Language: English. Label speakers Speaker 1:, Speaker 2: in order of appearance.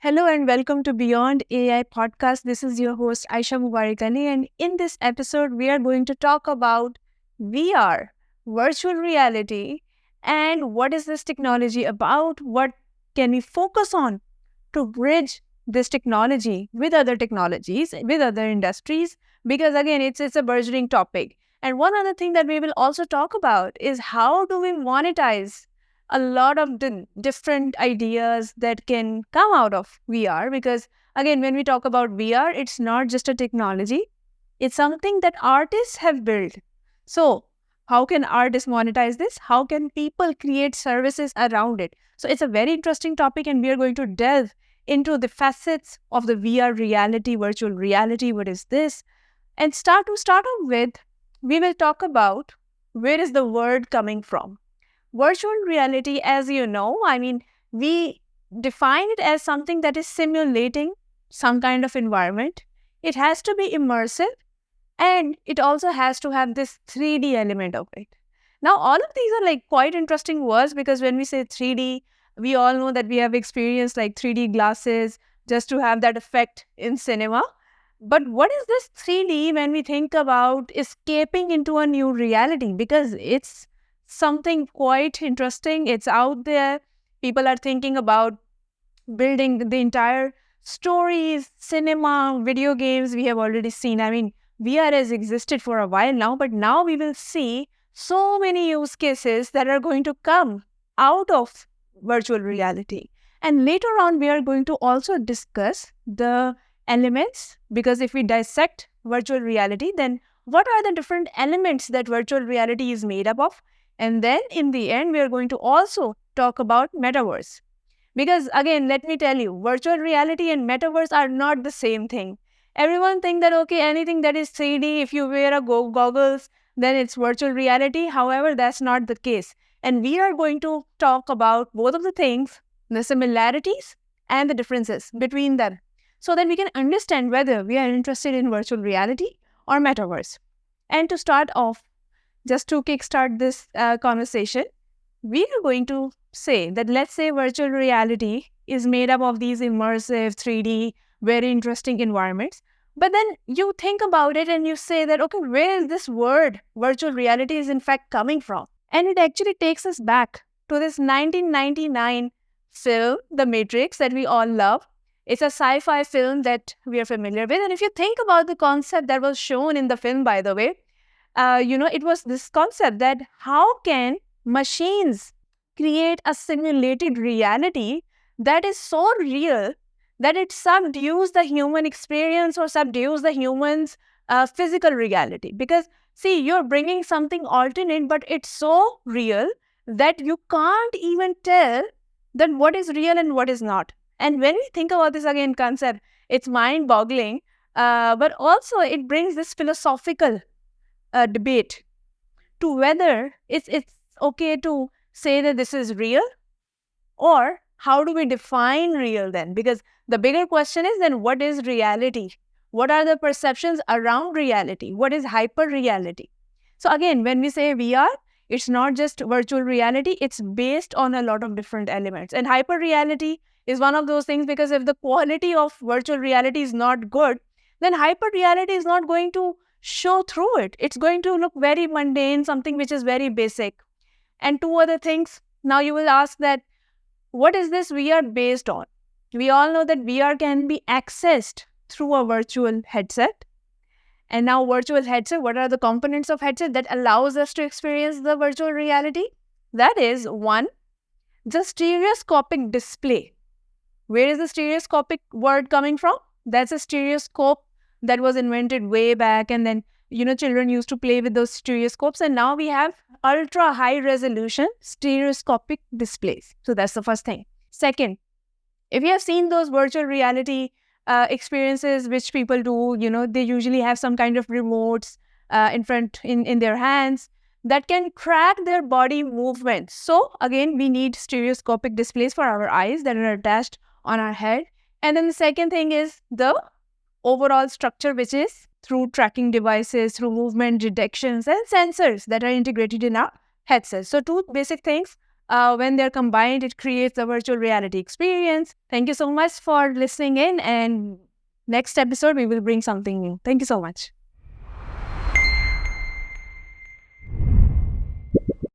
Speaker 1: Hello and welcome to Beyond AI podcast. This is your host Aisha Mubarak Ali, and in this episode, we are going to talk about VR, virtual reality, and what is this technology about? What can we focus on to bridge this technology with other technologies, with other industries? Because again, it's a burgeoning topic. And one other thing that we will also talk about is how do we monetize a lot of the different ideas that can come out of VR. Because again, when we talk about VR, it's not just a technology, it's something that artists have built. So, how can artists monetize this? How can people create services around it? So, it's a very interesting topic, and we are going to delve into the facets of the VR reality, virtual reality. What is this? And start off with, we will talk about where is the word coming from. Virtual reality, as you know, we define it as something that is simulating some kind of environment. It has to be immersive, and it also has to have this 3D element of it. Now, all of these are like quite interesting words because when we say 3D, we all know that we have experienced like 3D glasses just to have that effect in cinema. But what is this 3D when we think about escaping into a new reality? Because it's something quite interesting. It's out there. People are thinking about building the entire stories, cinema, video games we have already seen. VR has existed for a while now, but now we will see so many use cases that are going to come out of virtual reality. And later on, we are going to also discuss the elements, because if we dissect virtual reality, then what are the different elements that virtual reality is made up of? And then in the end, we are going to also talk about metaverse. Because again, let me tell you, virtual reality and metaverse are not the same thing. Everyone think that, okay, anything that is 3D, if you wear a goggles, then it's virtual reality. However, that's not the case. And we are going to talk about both of the things, the similarities and the differences between them, so that we can understand whether we are interested in virtual reality or metaverse. And to start off, just to kickstart this conversation, we are going to say that, let's say virtual reality is made up of these immersive 3D, very interesting environments. But then you think about it and you say that, okay, where is this word virtual reality is in fact coming from? And it actually takes us back to this 1999 film, The Matrix, that we all love. It's a sci-fi film that we are familiar with. And if you think about the concept that was shown in the film, by the way, it was this concept that how can machines create a simulated reality that is so real that it subdues the human experience or subdues the human's physical reality. Because, see, you're bringing something alternate, but it's so real that you can't even tell that what is real and what is not. And when we think about this again concept, it's mind-boggling, but also it brings this philosophical debate to whether it's okay to say that this is real, or how do we define real then? Because the bigger question is, then what is reality? What are the perceptions around reality? What is hyper reality? So again, when we say VR, it's not just virtual reality, it's based on a lot of different elements. And hyper reality is one of those things, because if the quality of virtual reality is not good, then hyper reality is not going to show through it. It's going to look very mundane, something which is very basic. And two other things. Now you will ask that, what is this VR based on? We all know that VR can be accessed through a virtual headset. And now virtual headset, what are the components of headset that allows us to experience the virtual reality? That is, one, the stereoscopic display. Where is the stereoscopic word coming from? That's a stereoscope that was invented way back, and then children used to play with those stereoscopes, and now we have ultra high resolution stereoscopic displays. So that's the first thing. Second, if you have seen those virtual reality experiences which people do, they usually have some kind of remotes in their hands that can track their body movements. So again, we need stereoscopic displays for our eyes that are attached on our head. And then the second thing is the overall structure, which is through tracking devices, through movement detections and sensors that are integrated in our headsets. So two basic things, when they're combined, it creates a virtual reality experience. Thank you so much for listening in, and next episode we will bring something new. Thank you so much.